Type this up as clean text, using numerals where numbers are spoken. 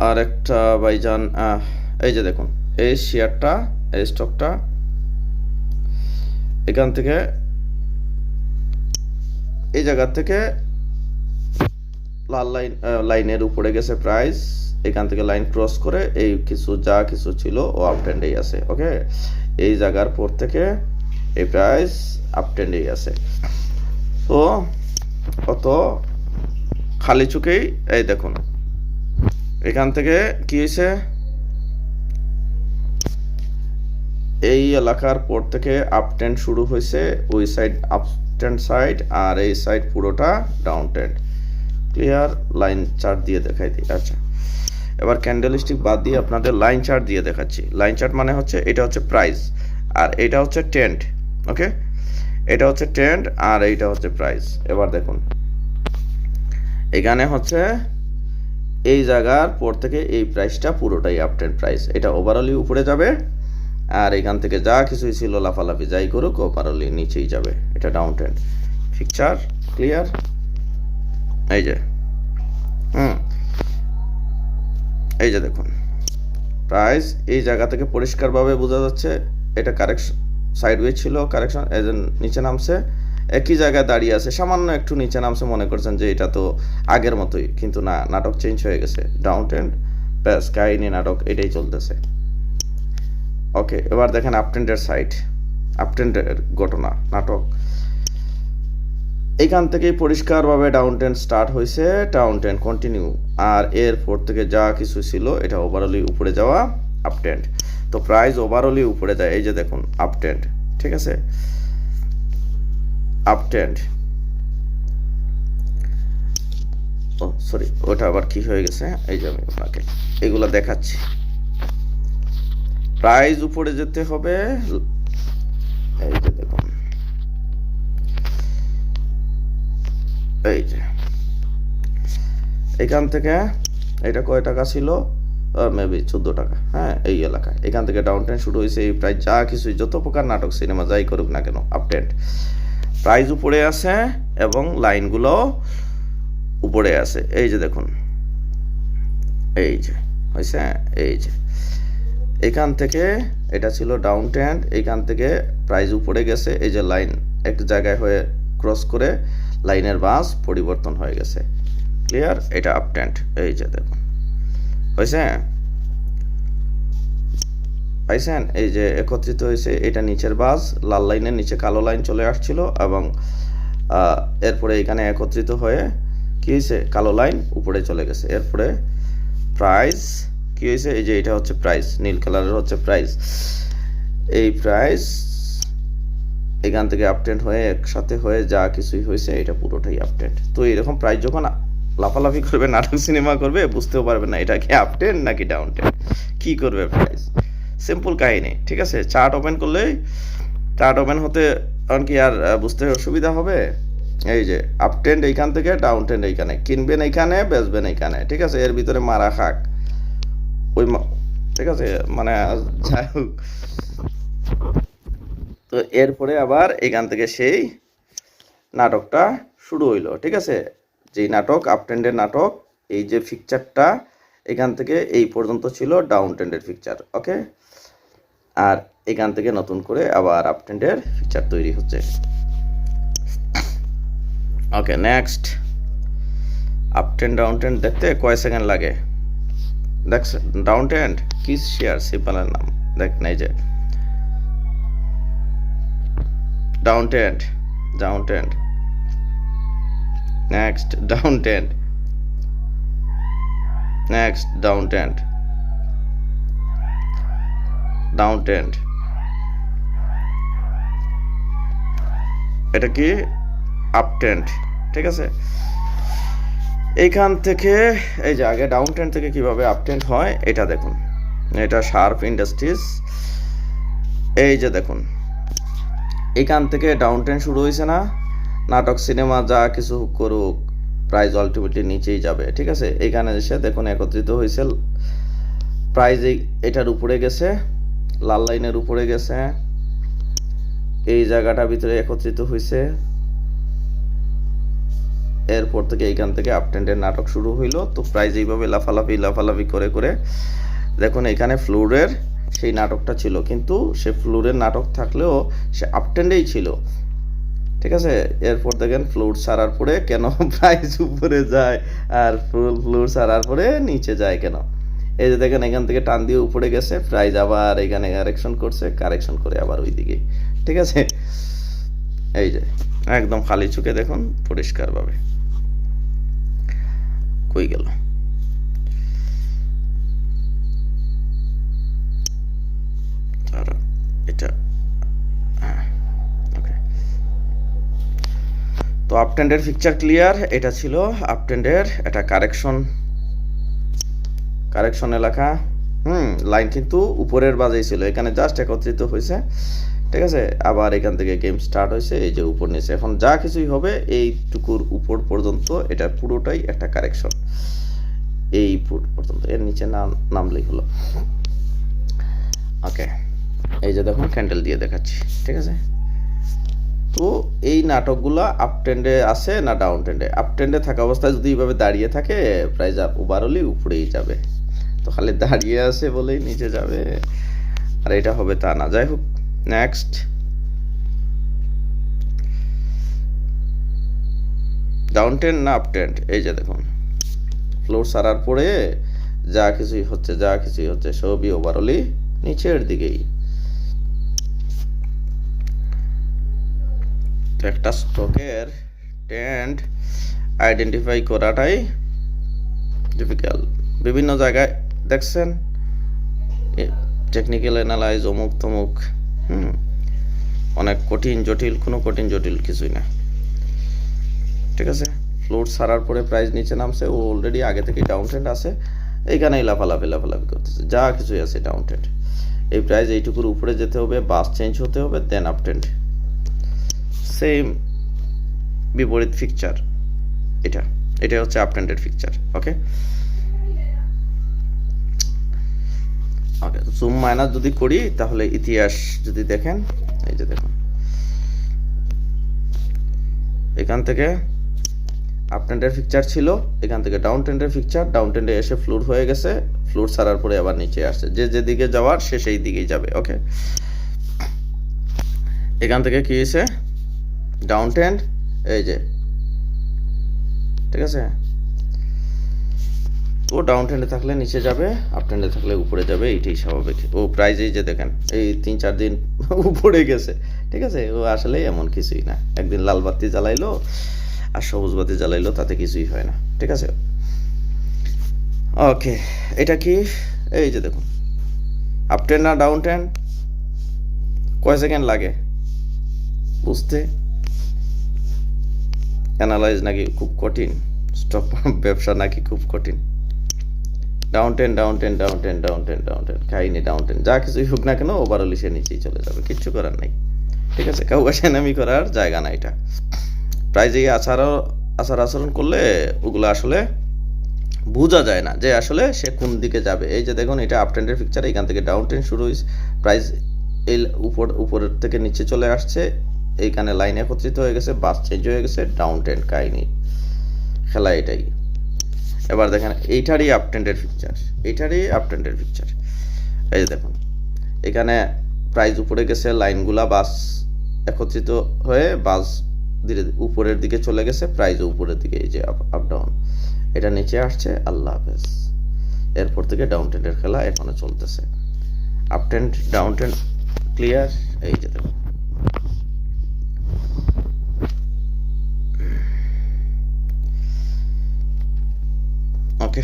আর একটা ভাইজান এই যে দেখুন, এই শেয়ারটা, এই স্টকটা এখান থেকে, এই জায়গা থেকে লাল লাইনের উপরে গেছে প্রাইস, এখান থেকে লাইন ক্রস করে এই যা কিছু ছিল ও আপ ট্রেন্ডেই আছে। ওকে, এই জায়গার পর থেকে এই প্রাইস আপ ট্রেন্ডেই আছে। তো অত খালি চোখেই এই দেখুন, এখান থেকে কি হয়েছে, এই এলাকার পর থেকে আপ ট্রেন্ড শুরু হয়েছে, ওই সাইড আপ ট্রেন্ড সাইড, আর এই সাইড পুরোটা down trend. Clear? Line chart দিয়ে দেখাই দিই। আচ্ছা, এবার ক্যান্ডেলস্টিক বাদ দিয়ে আপনাদের লাইন চার্ট দিয়ে দেখাচ্ছি। লাইন চার্ট মানে হচ্ছে এটা হচ্ছে প্রাইস আর এটা হচ্ছে ট্রেন্ড। ওকে, এটা হচ্ছে ট্রেন্ড আর এইটা হচ্ছে প্রাইস। এবার দেখুন, এখানে হচ্ছে এই জায়গার পর থেকে এই প্রাইসটা পুরোটাই আপ ট্রেন্ড প্রাইস, এটা ওভারঅলি উপরে যাবে, আর এখান থেকে যা কিছুই ছিল লাফালাফি যাই করুক ওভারঅলি নিচেই যাবে, এটা ডাউন ট্রেন্ড পিকচার। ক্লিয়ার? এই যে এই যে দেখুন, প্রাইস এই জায়গা থেকে পরিষ্কারভাবে বোঝা যাচ্ছে এটা কারেকশন, সাইডওয়ে ছিল, কারেকশন, এই যে নিচে নামছে, একই জায়গায় দাঁড়িয়ে আছে, সামান্য একটু নিচে নামছে, মনে করছেন যে এটা তো আগের মতোই, কিন্তু না, নাটক চেঞ্জ হয়ে গেছে, ডাউন ট্রেন্ড ব্যাস, কাহিনী নাটক এটাই চলতেছে। ওকে, এবার দেখেন আপ ট্রেন্ডের সাইড, আপ ট্রেন্ডের ঘটনা নাটক, এইখান থেকেই পরিষ্কারভাবে ডাউন ট্রেন্ড স্টার্ট হয়েছে, ডাউন ট্রেন্ড কন্টিনিউ, আর এরপর থেকে যা কিছু ছিল এটা ওভারঅলি উপরে যাওয়া আপ ট্রেন্ড। তো প্রাইস ওভারঅলি উপরে যায়, এই যে দেখুন আপ ট্রেন্ড, ঠিক আছে, আপ ট্রেন্ড। ও সরি, ওটা আবার কি হয়ে গেছে, এই যে আমি আপনাকে এগুলো দেখাচ্ছি। প্রাইস উপরে যেতে হবে, এই যে দেখুন, এই যে এখান থেকে এটা কয় টাকা ছিল, মেবি 14 টাকা, হ্যাঁ, এই এলাকায় এখান থেকে ডাউন ট্রেন্ড শুরু হয়েছে, এই প্রাইস যা কিছুই যত প্রকার নাটক সিনেমা যাই করুক না কেন আপ ট্রেন্ড, প্রাইস উপরে আছে এবং লাইনগুলো উপরে আছে। এই যে দেখুন, এই যে হয়েছে, এই যে এখান থেকে এটা ছিল ডাউন ট্রেন্ড, এখান থেকে প্রাইস উপরে গেছে, এই যে লাইন একটা জায়গায় হয়ে ক্রস করে লাইনের বাস পরিবর্তন হয়ে গেছে। ক্লিয়ার? এটা আপ ট্রেন্ড, এই যে দেখুন হয়েছে, পাইছেন? এই যে একত্রিত হয়েছে, এটা নিচের বাস, লাল লাইনের নিচে কালো লাইন চলে আসছিল এবং এরপরে এখানে একত্রিত হয়ে কি হয়েছে, কালো লাইন উপরে চলে গেছে। এরপরে প্রাইস কি হয়েছে, এই যে এটা হচ্ছে প্রাইস, নীল কালারের হচ্ছে প্রাইস, এই প্রাইস এখান থেকে আপ ট্রেন্ড হয়ে একসাথে হয়ে যা কিছুই হয়েছে এটা পুরোটাই আপ ট্রেন্ড। তো এরকম প্রাইস যখন লাফালাফি করবে, নাটক সিনেমা করবে, বুঝতেও পারবে না এটা কি আপ ট্রেন্ড নাকি ডাউন ট্রেন্ড, কি করবে প্রাইস, সিম্পল কাহিনী। ঠিক আছে, চার্ট ওপেন করলেই, চার্ট ওপেন হতে কারণ কি আর বুঝতে অসুবিধা হবে। এই যে আপ ট্রেন্ড এইখান থেকে, ডাউন ট্রেন্ড এইখানে, কিনবেন এইখানে, বেচবেন এইখানে, ঠিক আছে, এর ভিতরে মারা খাক ওই, ঠিক আছে, মানে যাই হোক। তো এরপরে আবার এখান থেকে সেই নাটকটা শুরু হইলো, ঠিক আছে, যেই নাটক আপ ট্রেন্ডের নাটক, এই যে পিকচারটা এখান থেকে এই পর্যন্ত ছিল ডাউন ট্রেন্ডের পিকচার। ওকে, আর এখান থেকে নতুন করে আবার আপ ট্রেন্ডের পিকচার তৈরি হচ্ছে। Okay, next, up trend down trend দেখতে কয় সেকেন্ড লাগে দেখছেন? ডাউন ট্রেন্ড কি শেয়ার, সিম্পলের নাম দেখেন, এই যে down trend, down trend, next down trend, next down trend, down trend, এটা কি আপ ট্রেন্ড, ঠিক আছে। এইখান থেকে এই যে আগে ডাউন ট্রেন্ড থেকে কিভাবে আপ ট্রেন্ড হয় এটা দেখুন, এটা শার্প ইন্ডাস্ট্রিজ, এই যে দেখুন এখান থেকে ডাউন ট্রেন্ড শুরু হয়েছে না, নাটক সিনেমা যা কিছু করুক প্রাইস আলটিমেটলি নিচেই যাবে, ঠিক আছে। এখানে এসে দেখুন একত্রিত হয়েছে, প্রাইস এটার উপরে গেছে, লাল লাইনের উপরে গেছে, এই জায়গাটার ভিতরে একত্রিত হয়েছে, এরপর থেকে এইখান থেকে আপ ট্রেন্ডের নাটক শুরু হইলো। তো প্রাইস এইভাবে লাফালাফি করে করে দেখুন এখানে ফ্লোরের সেই নাটকটা ছিল, কিন্তু সে ফ্লোরের নাটক থাকলেও সে আপ ট্রেন্ডেই ছিল, ঠিক আছে। এরপর দেখেন ফ্লোর ছাড়ার পরে কেন প্রাইস উপরে যায় আর ফ্লোর ছাড়ার পরে নিচে যায় কেন। এই যে দেখেন এখান থেকে টান দিয়ে উপরে গেছে, প্রাইস আবার এখানে কারেকশন করে আবার ওই দিকে, ঠিক আছে। এই যে একদম খালি চোখে দেখুন পরিষ্কারভাবে কই গেল। এটা ওকে, তো আপ ট্রেন্ডের পিকচার ক্লিয়ার। এটা ছিল আপ ট্রেন্ডের একটা কারেকশন এলাকা। লাইন কিন্তু উপরের বাজেই ছিল, এখানে জাস্ট একত্রিত হয়েছে, ঠিক আছে। আবার এখান থেকে গেম স্টার্ট হয়েছে, এই যে উপর নিচে এখন যা কিছুই হবে এইটুকুর উপর পর্যন্ত এটা পুরোটাই একটা কারেকশন, এই পর্যন্ত, এর নিচে নামলেই হলো। ওকে, এই যে দেখুন ক্যান্ডেল দিয়ে দেখাচ্ছি, ঠিক আছে। তো এই নাটকগুলো আপ ট্রেন্ডে আছে না ডাউন ট্রেন্ডে? আপ ট্রেন্ডে থাকা অবস্থায় যদি এইভাবে দাঁড়িয়ে থাকে প্রাইস আপ ওভারঅলই উপরেই যাবে, তো খালি দাঁড়িয়ে আছে বলেই নিচে যাবে আর এটা হবে তা না। যাই হোক, নেক্সট ডাউন ট্রেন্ড না আপ ট্রেন্ড? এই যে দেখুন ফ্লোর সারার পরে যা কিছুই হচ্ছে সবই ওভারঅলই নিচের দিকেই। তো একটা স্টকের ট্রেন্ড আইডেন্টিফাই করাটাই ডিফিকাল্ট। বিভিন্ন জায়গায় দেখছেন টেকনিক্যাল অ্যানালাইজ অমুক তমুক, অনেক কঠিন জটিল কিছুই না, ঠিক আছে। ফ্লোর ছাড়ার পরে প্রাইস নিচে নামছে, ও অলরেডি আগে থেকে ডাউন ট্রেন্ড আছে, এইখানেই লাফালাফি করতেছে, যা কিছুই আছে ডাউন ট্রেন্ড। এই প্রাইস এইটুকুর উপরে যেতে হবে, বাস চেঞ্জ হতে হবে, দেন আপ ট্রেন্ড। সেম বিপরীত পিকচার, এটা হচ্ছে আপ ট্রেন্ডের পিকচার। ওকে, জুম মাইনাস যদি করি তাহলে ইতিহাস যদি দেখেন, এই যে দেখুন এখান থেকে আপ ট্রেন্ডের পিকচার ছিল, এখান থেকে ডাউন ট্রেন্ডের পিকচার, ডাউন ট্রেন্ডে এসে ফ্লোর হয়ে গেছে, ফ্লোর ছাড়ার পরে আবার নিচে আসছে, যেদিকে যাওয়ার সে সেই দিকেই যাবে। ওকে, এখান থেকে কি হয়েছে ডাউন ট্রেন্ড, এই যে, ঠিক আছে। ও ডাউন ট্রেন্ডে থাকলে নিচে যাবে, আপ ট্রেন্ডে থাকলে উপরে যাবে, এইটাই স্বাভাবিক। ও প্রাইস এই যে দেখেন এই 3-4 দিন উপরে গেছে, ঠিক আছে। ও আসলে এমন কিছুই না, একদিন লাল বাতি জ্বালাইলো আর সবুজ বাতি জ্বালাইলো তাতে কিছুই হয় না, ঠিক আছে। ওকে, এটা কি? এই যে দেখুন আপ ট্রেন্ড না ডাউন ট্রেন্ড, কয় সেকেন্ড লাগে বুঝতে? অ্যানালাইজ নাকি খুব কঠিন, স্টক ব্যবসা নাকি খুব কঠিন? ডাউন ট্রেন্ড খাইনি, ডাউন ট্রেন্ড যা কিছুই হোক না কেন ওভারঅলি সে নিচেই চলে যাবে, কিচ্ছু করার নেই, ঠিক আছে। কাউকে সেনামি করার জায়গা না এটা। প্রাইজে আচার আচরণ করলে ওগুলো আসলে বোঝা যায় না যে আসলে সে কোন দিকে যাবে। এই যে দেখুন এটা আপ ট্রেন্ডের পিকচার, এখান থেকে ডাউন ট্রেন্ড শুরু হয়েছে, প্রাইস এই উপরের থেকে নিচে চলে আসছে, এইখানে লাইন একত্রিত হয়ে গেছে, বাস চেঞ্জ হয়ে গেছে, ডাউন ট্রেন্ড কাহিনী খেলা এটাই। এবার দেখেন এইটারই আপ ট্রেন্ডের পিকচার, এই যে দেখুন এখানে প্রাইস উপরে গেছে, লাইনগুলা বাস একত্রিত হয়ে বাস ধীরে উপরের দিকে চলে গেছে, প্রাইস উপরের দিকে, এই যে আপ ডাউন, এটা নিচে আসছে, আল্লাহ হাফেজ। এরপর থেকে ডাউন ট্রেন্ডের খেলা এখনো চলতেছে। Up trend down trend clear, এই যে দেখুন। ওকে।